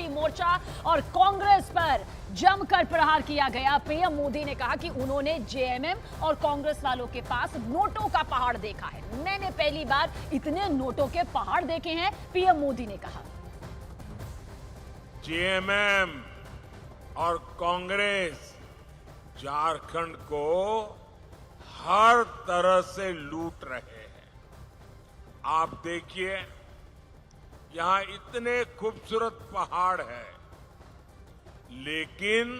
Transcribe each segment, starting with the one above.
TMC मोर्चा और कांग्रेस पर जमकर प्रहार किया गया। पीएम मोदी ने कहा कि उन्होंने जेएमएम और कांग्रेस वालों के पास नोटों का पहाड़ देखा है। मैंने पहली बार इतने नोटों के पहाड़ देखे हैं, पीएम मोदी ने कहा। जेएमएम और कांग्रेस झारखंड को हर तरह से लूट रहे हैं। आप देखिए, यहां इतने खूबसूरत पहाड़ हैं, लेकिन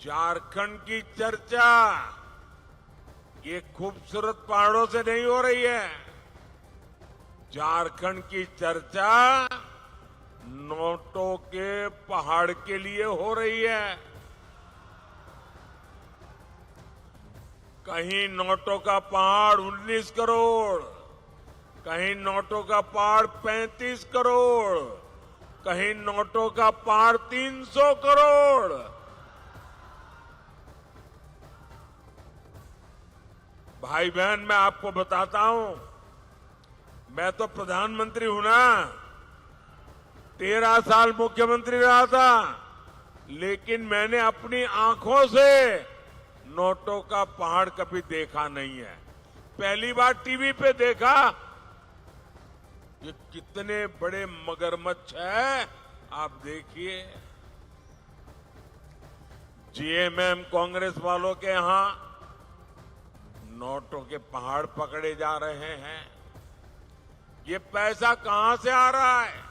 झारखंड की चर्चा ये खूबसूरत पहाड़ों से नहीं हो रही है। झारखंड की चर्चा नोटों के पहाड़ के लिए हो रही है। कहीं नोटों का पहाड़ 19 करोड़, कहीं नोटों का पहाड़ 35 करोड़, कहीं नोटों का पहाड़ 300 करोड़। भाई बहन, मैं आपको बताता हूं, मैं तो प्रधानमंत्री हूं ना, 13 साल मुख्यमंत्री रहा था, लेकिन मैंने अपनी आंखों से नोटों का पहाड़ कभी देखा नहीं है। पहली बार टीवी पे देखा। ये कितने बड़े मगरमच्छ है, आप देखिए। जेएमएम कांग्रेस वालों के यहां नोटों के पहाड़ पकड़े जा रहे हैं। ये पैसा कहां से आ रहा है?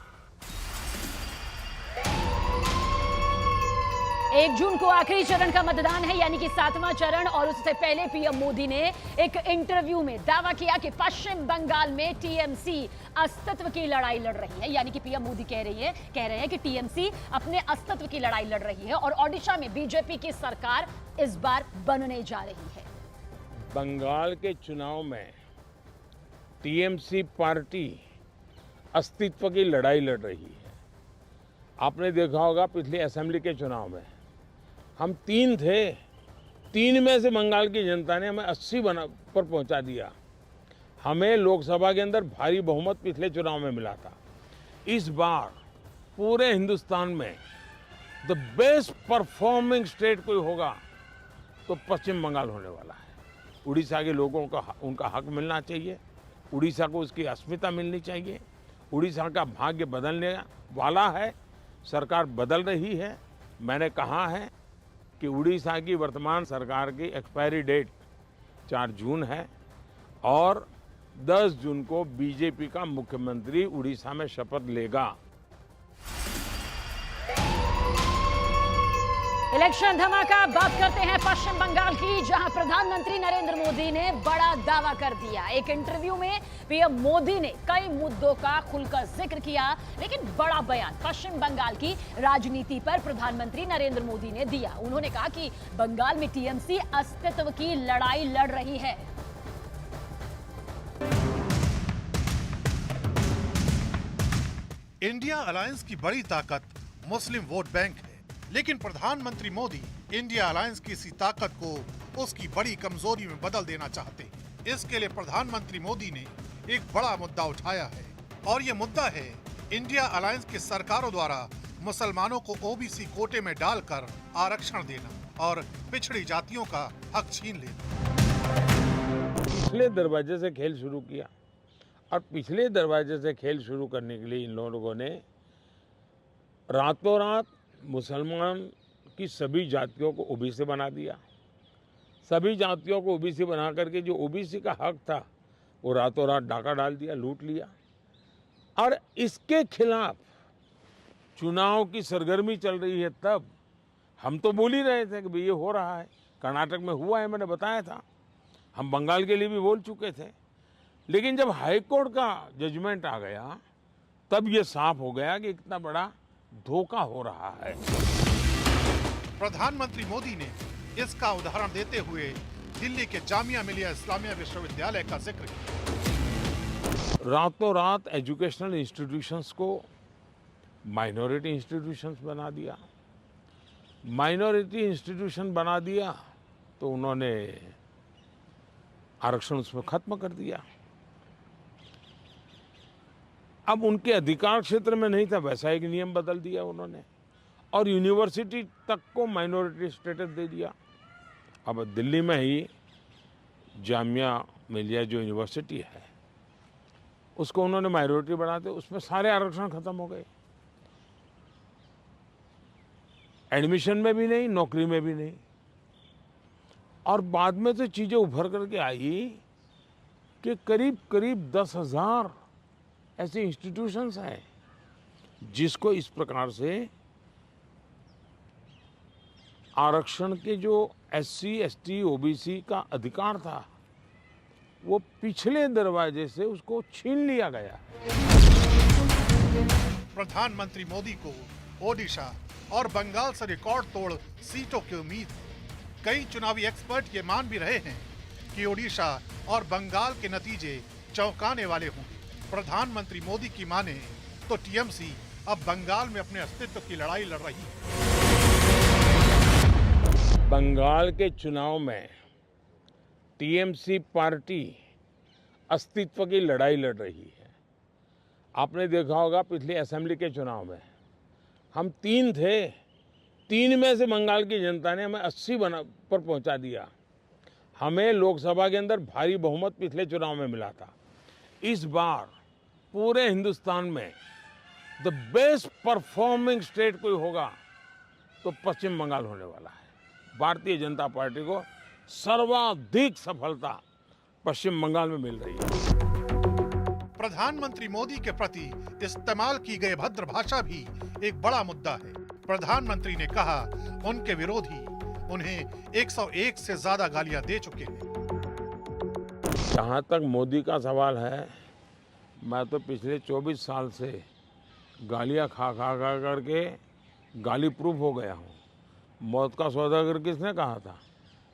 1 जून को आखिरी चरण का मतदान है, यानी कि 7वां चरण। और उससे पहले पीएम मोदी ने एक इंटरव्यू में दावा किया कि पश्चिम बंगाल में टीएमसी अस्तित्व की लड़ाई लड़ रही है। यानी कि पीएम मोदी कह रहे हैं कि टीएमसी अपने अस्तित्व की लड़ाई लड़ रही है और ओडिशा में बीजेपी की सरकार इस बार बनने जा रही है। बंगाल के चुनाव में टीएमसी पार्टी अस्तित्व की लड़ाई लड़ रही है। आपने देखा होगा पिछले असेंबली के चुनाव में हम 3 थे, 3 में से बंगाल की जनता ने हमें 80 पर पहुंचा दिया। हमें लोकसभा के अंदर भारी बहुमत पिछले चुनाव में मिला था। इस बार पूरे हिंदुस्तान में द बेस्ट परफॉर्मिंग स्टेट कोई होगा तो पश्चिम बंगाल होने वाला है। उड़ीसा के लोगों का उनका हक मिलना चाहिए, उड़ीसा को उसकी अस्मिता मिलनी चाहिए। उड़ीसा का भाग्य बदलने वाला है, सरकार बदल रही है। मैंने कहा है कि उड़ीसा की वर्तमान सरकार की एक्सपायरी डेट 4 जून है और 10 जून को बीजेपी का मुख्यमंत्री उड़ीसा में शपथ लेगा। इलेक्शन धमाका। बात करते हैं पश्चिम बंगाल की, जहां प्रधानमंत्री नरेंद्र मोदी ने बड़ा दावा कर दिया। एक इंटरव्यू में पीएम मोदी ने कई मुद्दों का खुलकर जिक्र किया, लेकिन बड़ा बयान पश्चिम बंगाल की राजनीति पर प्रधानमंत्री नरेंद्र मोदी ने दिया। उन्होंने कहा कि बंगाल में टीएमसी अस्तित्व की लड़ाई लड़ रही है। इंडिया अलायंस की बड़ी ताकत मुस्लिम वोट बैंक है, लेकिन प्रधानमंत्री मोदी इंडिया अलायंस की इसी ताकत को उसकी बड़ी कमजोरी में बदल देना चाहते हैं। इसके लिए प्रधानमंत्री मोदी ने एक बड़ा मुद्दा उठाया है और ये मुद्दा है इंडिया अलायंस की सरकारों द्वारा मुसलमानों को ओबीसी कोटे में डालकर आरक्षण देना और पिछड़ी जातियों का हक छीन लेना। पिछले दरवाजे से खेल शुरू किया और पिछले दरवाजे से खेल शुरू करने के लिए इन लोगों ने रातों रात मुसलमान की सभी जातियों को ओबीसी बना दिया। सभी जातियों को ओबीसी बना करके जो ओबीसी का हक था वो रातों रात डाका डाल दिया, लूट लिया। और इसके खिलाफ चुनाव की सरगर्मी चल रही है। तब हम तो बोल ही रहे थे कि भाई ये हो रहा है, कर्नाटक में हुआ है, मैंने बताया था। हम बंगाल के लिए भी बोल चुके थे, लेकिन जब हाईकोर्ट का जजमेंट आ गया तब ये साफ हो गया कि इतना बड़ा धोखा हो रहा है। प्रधानमंत्री मोदी ने इसका उदाहरण देते हुए दिल्ली के जामिया मिलिया इस्लामिया विश्वविद्यालय का जिक्र किया। रातों रात एजुकेशनल इंस्टीट्यूशंस को माइनॉरिटी इंस्टीट्यूशंस बना दिया। माइनॉरिटी इंस्टीट्यूशन बना दिया तो उन्होंने आरक्षण उसमें खत्म कर दिया। अब उनके अधिकार क्षेत्र में नहीं था, वैसा एक नियम बदल दिया उन्होंने और यूनिवर्सिटी तक को माइनॉरिटी स्टेटस दे दिया। अब दिल्ली में ही जामिया मिलिया जो यूनिवर्सिटी है उसको उन्होंने माइनॉरिटी बना दिया, उसमें सारे आरक्षण खत्म हो गए, एडमिशन में भी नहीं, नौकरी में भी नहीं। और बाद में तो चीज़ें उभर करके आई कि करीब करीब 10,000 ऐसे इंस्टीट्यूशंस हैं जिसको इस प्रकार से आरक्षण के जो SC, ST, OBC का अधिकार था वो पिछले दरवाजे से उसको छीन लिया गया। प्रधानमंत्री मोदी को ओडिशा और बंगाल से रिकॉर्ड तोड़ सीटों की उम्मीद है। कई चुनावी एक्सपर्ट ये मान भी रहे हैं कि ओडिशा और बंगाल के नतीजे चौंकाने वाले होंगे। प्रधानमंत्री मोदी की माने तो TMC अब बंगाल में अपने अस्तित्व की लड़ाई लड़ रही है। बंगाल के चुनाव में TMC पार्टी अस्तित्व की लड़ाई लड़ रही है। आपने देखा होगा पिछले असेंबली के चुनाव में हम 3 थे, 3 में से बंगाल की जनता ने हमें 80 पर पहुंचा दिया। हमें लोकसभा के अंदर भारी बहुमत पिछले चुनाव में मिला था। इस बार पूरे हिंदुस्तान में द बेस्ट परफॉर्मिंग स्टेट कोई होगा तो पश्चिम बंगाल होने वाला है। भारतीय जनता पार्टी को सर्वाधिक सफलता पश्चिम बंगाल में मिल रही है। प्रधानमंत्री मोदी के प्रति इस्तेमाल की गई भद्र भाषा भी एक बड़ा मुद्दा है। प्रधानमंत्री ने कहा उनके विरोधी उन्हें 101 से ज्यादा गालियां दे चुके हैं। जहाँ तक मोदी का सवाल है, मैं तो पिछले 24 साल से गालियाँ खा करके गाली प्रूफ हो गया हूँ। मौत का सौदागर किसने कहा था?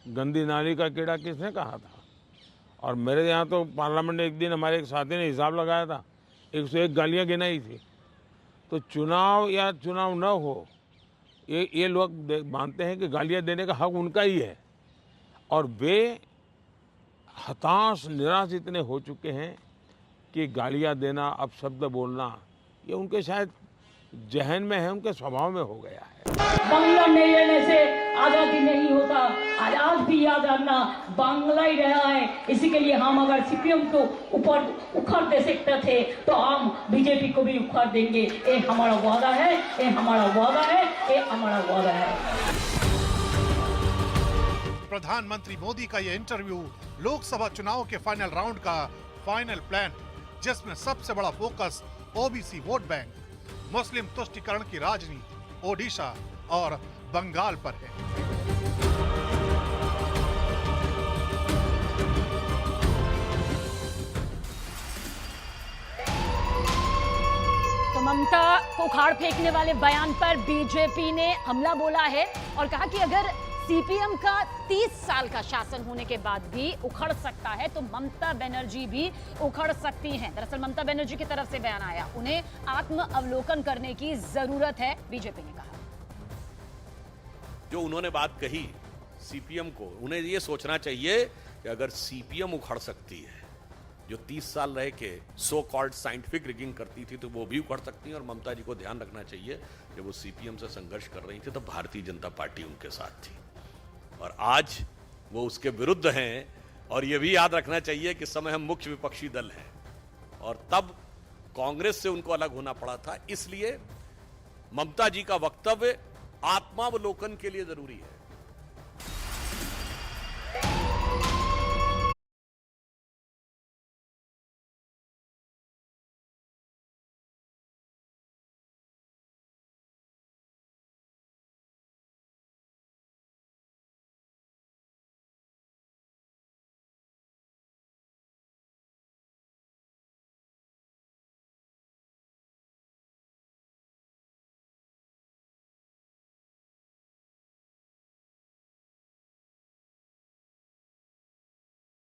गंदी नाली का कीड़ा किसने कहा था? और मेरे यहाँ तो पार्लियामेंट में एक दिन हमारे एक साथी ने हिसाब लगाया था, 101 गालियाँ गिनाई थी। तो चुनाव या चुनाव न हो, ये लोग मानते हैं कि गालियाँ देने का हक उनका ही है और वे हताश निराश इतने हो चुके हैं कि गालियाँ देना, अपशब्द बोलना ये उनके शायद जहन में है, उनके स्वभाव में हो गया है। बांग्ला नहीं रहने से आजादी नहीं होता। आज भी याद रखना, बांग्ला ही रहा है। इसी के लिए हम अगर CPM को ऊपर उखाड़ दे सकते थे तो हम BJP को भी उखाड़ देंगे। ये हमारा वादा है, ये हमारा वादा है, ये हमारा वादा है। प्रधानमंत्री मोदी का यह इंटरव्यू लोकसभा चुनाव के फाइनल राउंड का फाइनल प्लान, जिसमें सबसे बड़ा फोकस OBC वोट बैंक, मुस्लिम तुष्टीकरण की राजनीति ओडिशा और बंगाल पर है। तो ममता को उखाड़ फेंकने वाले बयान पर बीजेपी ने हमला बोला है और कहा कि अगर CPM का 30 साल का शासन होने के बाद भी उखड़ सकता है तो ममता बनर्जी भी उखड़ सकती हैं। दरअसल ममता बनर्जी की तरफ से बयान आया, उन्हें आत्म अवलोकन करने की जरूरत है, बीजेपी ने कहा। जो उन्होंने बात कही CPM को, उन्हें ये सोचना चाहिए कि अगर CPM उखड़ सकती है, जो 30 साल रह के सो कॉल्ड साइंटिफिक रिगिंग करती थी, तो वो भी उखड़ सकती है। और ममता जी को ध्यान रखना चाहिए कि वो CPM से संघर्ष कर रही थी तो भारतीय जनता पार्टी उनके साथ थी और आज वो उसके विरुद्ध हैं। और ये भी याद रखना चाहिए कि समय हम मुख्य विपक्षी दल हैं और तब कांग्रेस से उनको अलग होना पड़ा था। इसलिए ममता जी का वक्तव्य आत्मावलोकन के लिए जरूरी है।